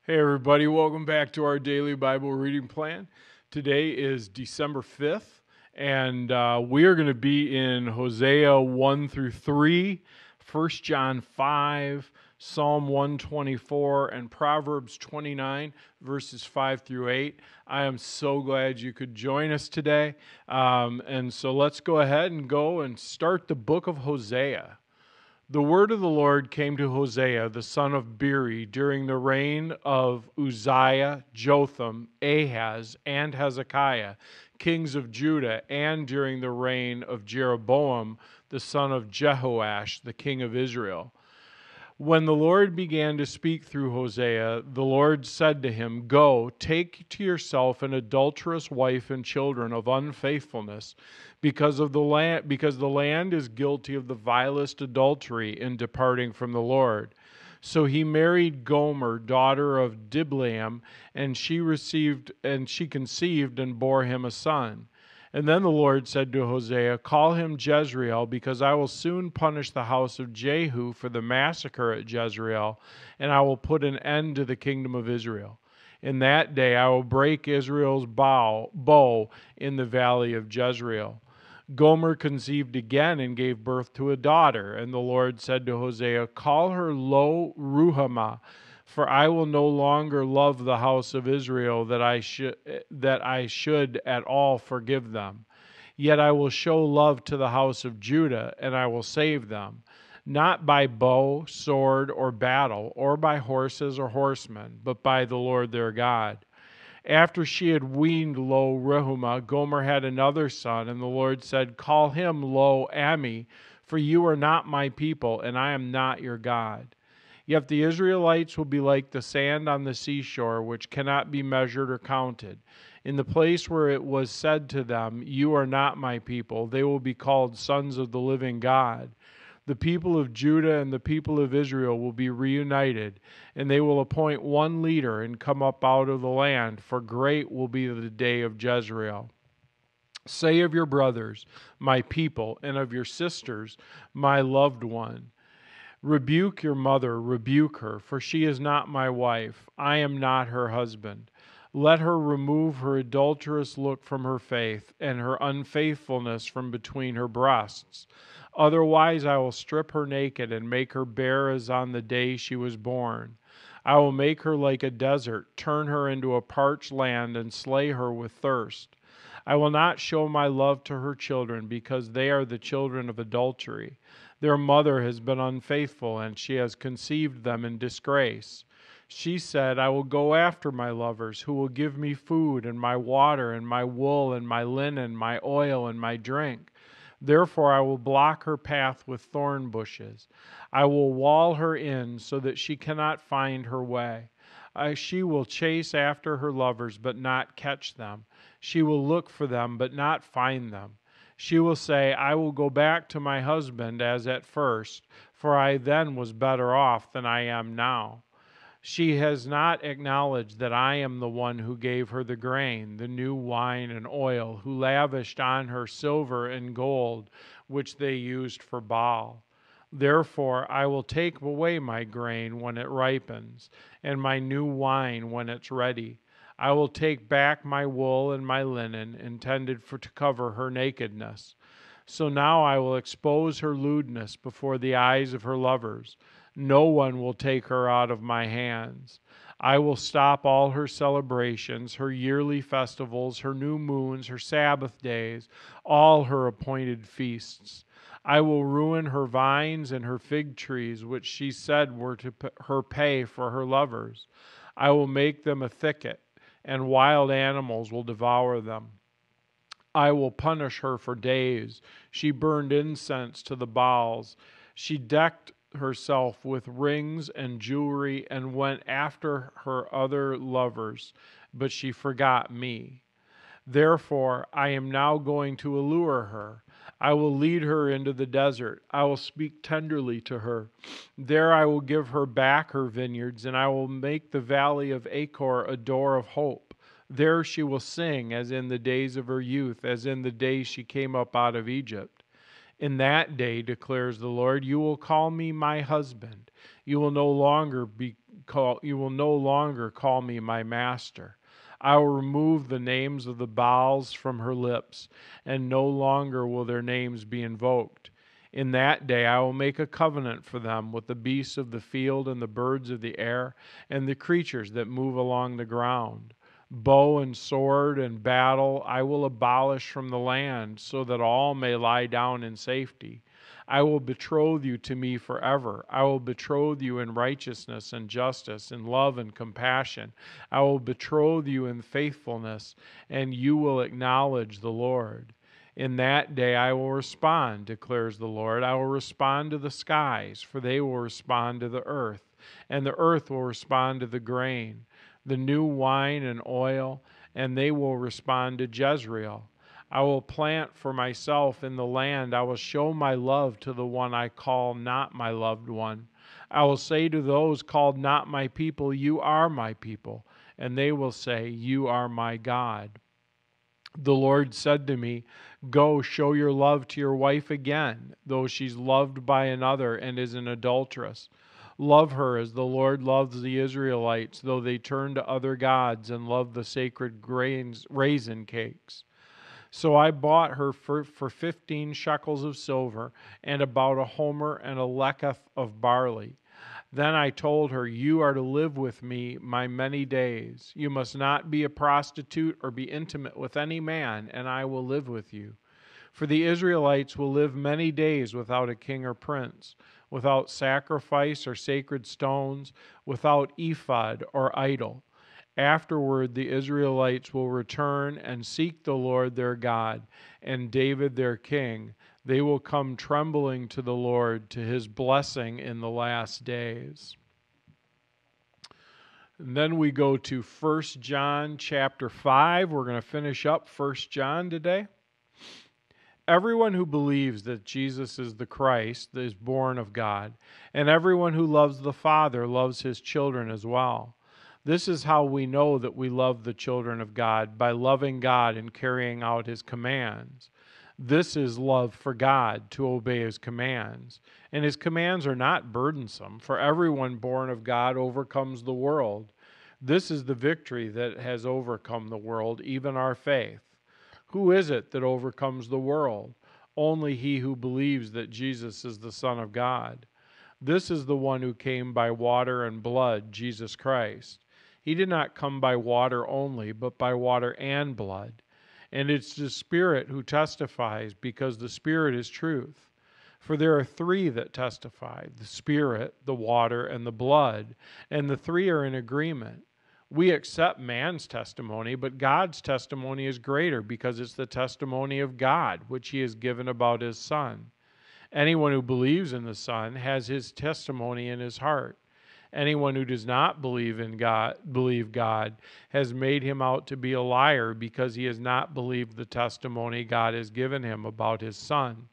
Hey, everybody, welcome back to our daily Bible reading plan. Today is December 5th, and we are going to be in Hosea 1 through 3, 1 John 5, Psalm 124, and Proverbs 29, verses 5 through 8. I am so glad you could join us today. And so let's go ahead and go and start the book of Hosea. The word of the Lord came to Hosea, the son of Beeri, during the reign of Uzziah, Jotham, Ahaz, and Hezekiah, kings of Judah, and during the reign of Jeroboam, the son of Jehoash, the king of Israel. When the Lord began to speak through Hosea, the Lord said to him, "Go, take to yourself an adulterous wife and children of unfaithfulness, because the land is guilty of the vilest adultery in departing from the Lord." So he married Gomer, daughter of Diblaim, and she conceived and bore him a son. And then the Lord said to Hosea, "Call him Jezreel, because I will soon punish the house of Jehu for the massacre at Jezreel, and I will put an end to the kingdom of Israel. In that day I will break Israel's bow in the valley of Jezreel." Gomer conceived again and gave birth to a daughter, and the Lord said to Hosea, "Call her Lo Ruhamah, for I will no longer love the house of Israel that I should at all forgive them. Yet I will show love to the house of Judah, and I will save them, not by bow, sword, or battle, or by horses or horsemen, but by the Lord their God." After she had weaned Lo Ruhamah, Gomer had another son, and the Lord said, "Call him Lo Ammi, for you are not my people, and I am not your God." Yet the Israelites will be like the sand on the seashore, which cannot be measured or counted. In the place where it was said to them, "You are not my people," they will be called sons of the living God. The people of Judah and the people of Israel will be reunited, and they will appoint one leader and come up out of the land, for great will be the day of Jezreel. Say of your brothers, "My people," and of your sisters, "My loved one." Rebuke your mother, rebuke her, for she is not my wife. I am not her husband. Let her remove her adulterous look from her face, and her unfaithfulness from between her breasts. Otherwise I will strip her naked, and make her bare as on the day she was born. I will make her like a desert, turn her into a parched land, and slay her with thirst. I will not show my love to her children, because they are the children of adultery. Their mother has been unfaithful, and she has conceived them in disgrace. She said, "I will go after my lovers, who will give me food, and my water, and my wool, and my linen, my oil, and my drink. Therefore I will block her path with thorn bushes. I will wall her in, so that she cannot find her way. She will chase after her lovers, but not catch them. She will look for them, but not find them. She will say, 'I will go back to my husband as at first, for I then was better off than I am now.' She has not acknowledged that I am the one who gave her the grain, the new wine and oil, who lavished on her silver and gold, which they used for Baal. Therefore I will take away my grain when it ripens, and my new wine when it's ready. I will take back my wool and my linen, intended to cover her nakedness. So now I will expose her lewdness before the eyes of her lovers. No one will take her out of my hands. I will stop all her celebrations, her yearly festivals, her new moons, her Sabbath days, all her appointed feasts. I will ruin her vines and her fig trees, which she said were to her pay for her lovers. I will make them a thicket, and wild animals will devour them. I will punish her for days. She burned incense to the Baals. She decked herself with rings and jewelry and went after her other lovers, but she forgot me. Therefore, I am now going to allure her. I will lead her into the desert. I will speak tenderly to her. There I will give her back her vineyards, and I will make the valley of Achor a door of hope. There she will sing as in the days of her youth, as in the days she came up out of Egypt. In that day, declares the Lord, you will call me my husband. You will no longer be no longer call me my master. I will remove the names of the Baals from her lips, and no longer will their names be invoked. In that day I will make a covenant for them with the beasts of the field and the birds of the air and the creatures that move along the ground. Bow and sword and battle I will abolish from the land, so that all may lie down in safety. I will betroth you to me forever. I will betroth you in righteousness and justice, in love and compassion. I will betroth you in faithfulness, and you will acknowledge the Lord. In that day I will respond, declares the Lord. I will respond to the skies, for they will respond to the earth, and the earth will respond to the grain, the new wine and oil, and they will respond to Jezreel. I will plant for myself in the land. I will show my love to the one I call not my loved one. I will say to those called not my people, you are my people. And they will say, you are my God. The Lord said to me, go show your love to your wife again, though she's loved by another and is an adulteress. Love her as the Lord loves the Israelites, though they turn to other gods and love the sacred raisin cakes. So I bought her for 15 shekels of silver, and about a homer and a leketh of barley. Then I told her, you are to live with me my many days. You must not be a prostitute or be intimate with any man, and I will live with you. For the Israelites will live many days without a king or prince, without sacrifice or sacred stones, without ephod or idol. Afterward, the Israelites will return and seek the Lord their God and David their king. They will come trembling to the Lord, to his blessing in the last days. And then we go to 1 John chapter 5. We're going to finish up 1 John today. Everyone who believes that Jesus is the Christ is born of God, and everyone who loves the Father loves his children as well. This is how we know that we love the children of God, by loving God and carrying out his commands. This is love for God, to obey his commands. And his commands are not burdensome, for everyone born of God overcomes the world. This is the victory that has overcome the world, even our faith. Who is it that overcomes the world? Only he who believes that Jesus is the Son of God. This is the one who came by water and blood, Jesus Christ. He did not come by water only, but by water and blood. And it's the Spirit who testifies, because the Spirit is truth. For there are three that testify, the Spirit, the water, and the blood, and the three are in agreement. We accept man's testimony, but God's testimony is greater, because it's the testimony of God, which he has given about his Son. Anyone who believes in the Son has his testimony in his heart. Anyone who does not believe God has made him out to be a liar, because he has not believed the testimony God has given him about his Son.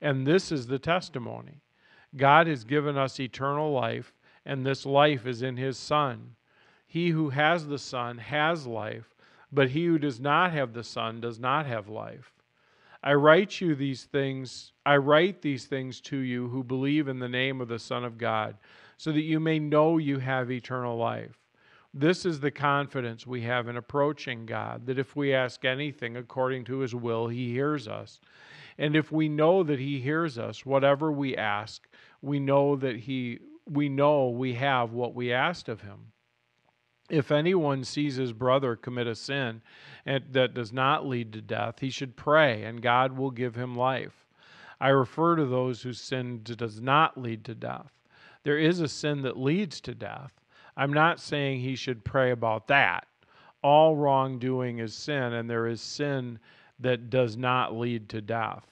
And this is the testimony. God has given us eternal life, and this life is in his Son. He who has the Son has life, but he who does not have the Son does not have life. I write these things to you who believe in the name of the Son of God, so that you may know you have eternal life. This is the confidence we have in approaching God, that if we ask anything according to his will, he hears us. And if we know that he hears us, whatever we ask, we know we have what we asked of him. If anyone sees his brother commit a sin that does not lead to death, he should pray, and God will give him life. I refer to those whose sin does not lead to death. There is a sin that leads to death. I'm not saying he should pray about that. All wrongdoing is sin, and there is sin that does not lead to death.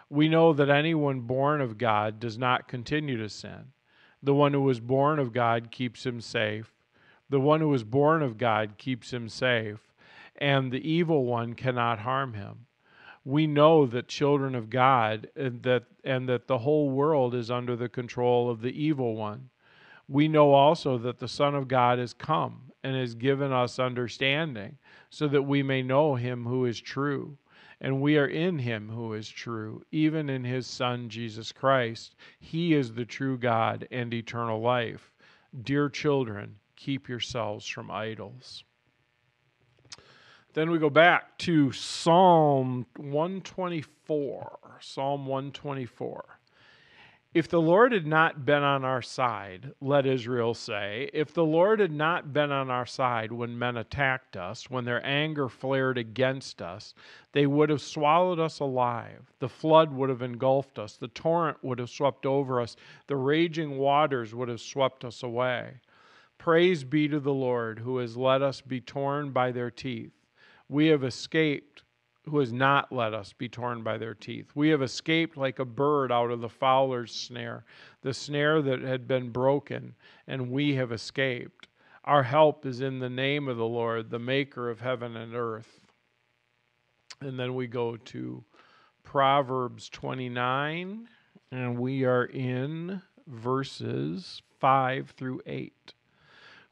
We know that anyone born of God does not continue to sin. The one who was born of God keeps him safe. The one who is born of God keeps him safe, and the evil one cannot harm him. We know that children of God and that the whole world is under the control of the evil one. We know also that the Son of God has come and has given us understanding, so that we may know him who is true. And we are in him who is true, even in his Son Jesus Christ. He is the true God and eternal life. Dear children, keep yourselves from idols. Then we go back to Psalm 124. Psalm 124. If the Lord had not been on our side, let Israel say, if the Lord had not been on our side when men attacked us, when their anger flared against us, they would have swallowed us alive. The flood would have engulfed us. The torrent would have swept over us. The raging waters would have swept us away. Praise be to the Lord, who has let us be torn by their teeth. We have escaped, who has not let us be torn by their teeth. We have escaped like a bird out of the fowler's snare, the snare that had been broken, and we have escaped. Our help is in the name of the Lord, the maker of heaven and earth. And then we go to Proverbs 29, and we are in verses 5 through 8.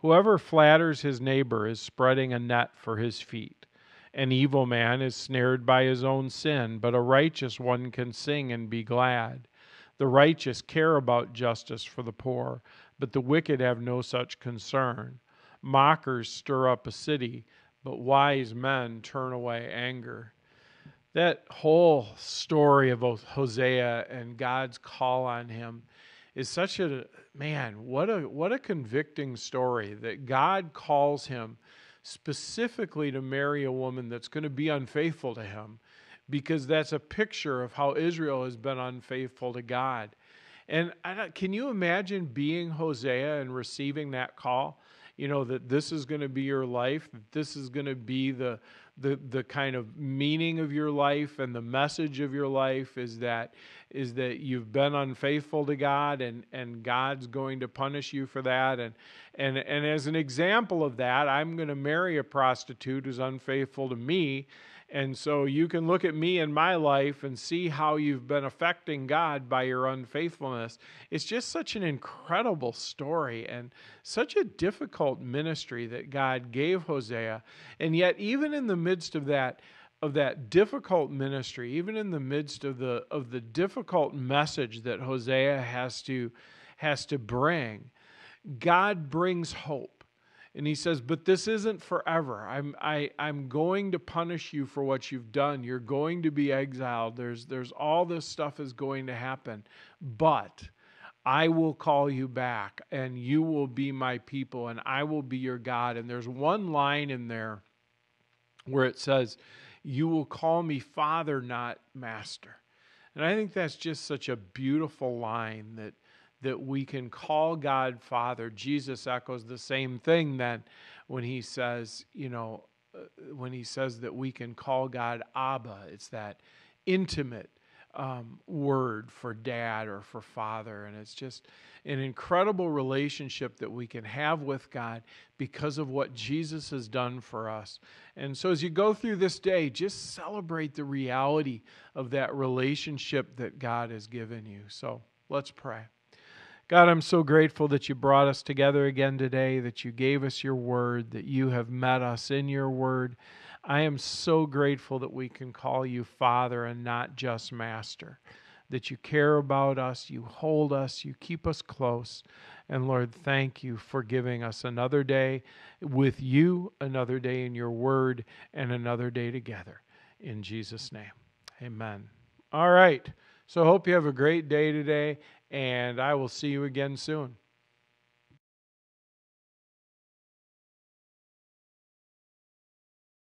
Whoever flatters his neighbor is spreading a net for his feet. An evil man is snared by his own sin, but a righteous one can sing and be glad. The righteous care about justice for the poor, but the wicked have no such concern. Mockers stir up a city, but wise men turn away anger. That whole story of Hosea and God's call on him is such a, man, what a convicting story that God calls him specifically to marry a woman that's going to be unfaithful to him, because that's a picture of how Israel has been unfaithful to God. And can you imagine being Hosea and receiving that call? You know, that this is going to be your life, that this is going to be the kind of meaning of your life, and the message of your life is that you've been unfaithful to God, and God's going to punish you for that. And as an example of that, I'm going to marry a prostitute who's unfaithful to me. And so you can look at me in my life and see how you've been affecting God by your unfaithfulness. It's just such an incredible story and such a difficult ministry that God gave Hosea. And yet, even in the midst of that difficult ministry, even in the midst of the difficult message that Hosea has to bring, God brings hope. And he says, but this isn't forever. I'm going to punish you for what you've done. You're going to be exiled. There's all this stuff is going to happen. But I will call you back, and you will be my people, and I will be your God. And there's one line in there where it says, you will call me Father, not Master. And I think that's just such a beautiful line that we can call God Father. Jesus echoes the same thing then when he says, when he says that we can call God Abba. It's that intimate word for dad or for father. And it's just an incredible relationship that we can have with God because of what Jesus has done for us. And so as you go through this day, just celebrate the reality of that relationship that God has given you. So let's pray. God, I'm so grateful that you brought us together again today, that you gave us your word, that you have met us in your word. I am so grateful that we can call you Father and not just Master, that you care about us, you hold us, you keep us close. And Lord, thank you for giving us another day with you, another day in your word, and another day together. In Jesus' name, amen. All right. So I hope you have a great day today, and I will see you again soon.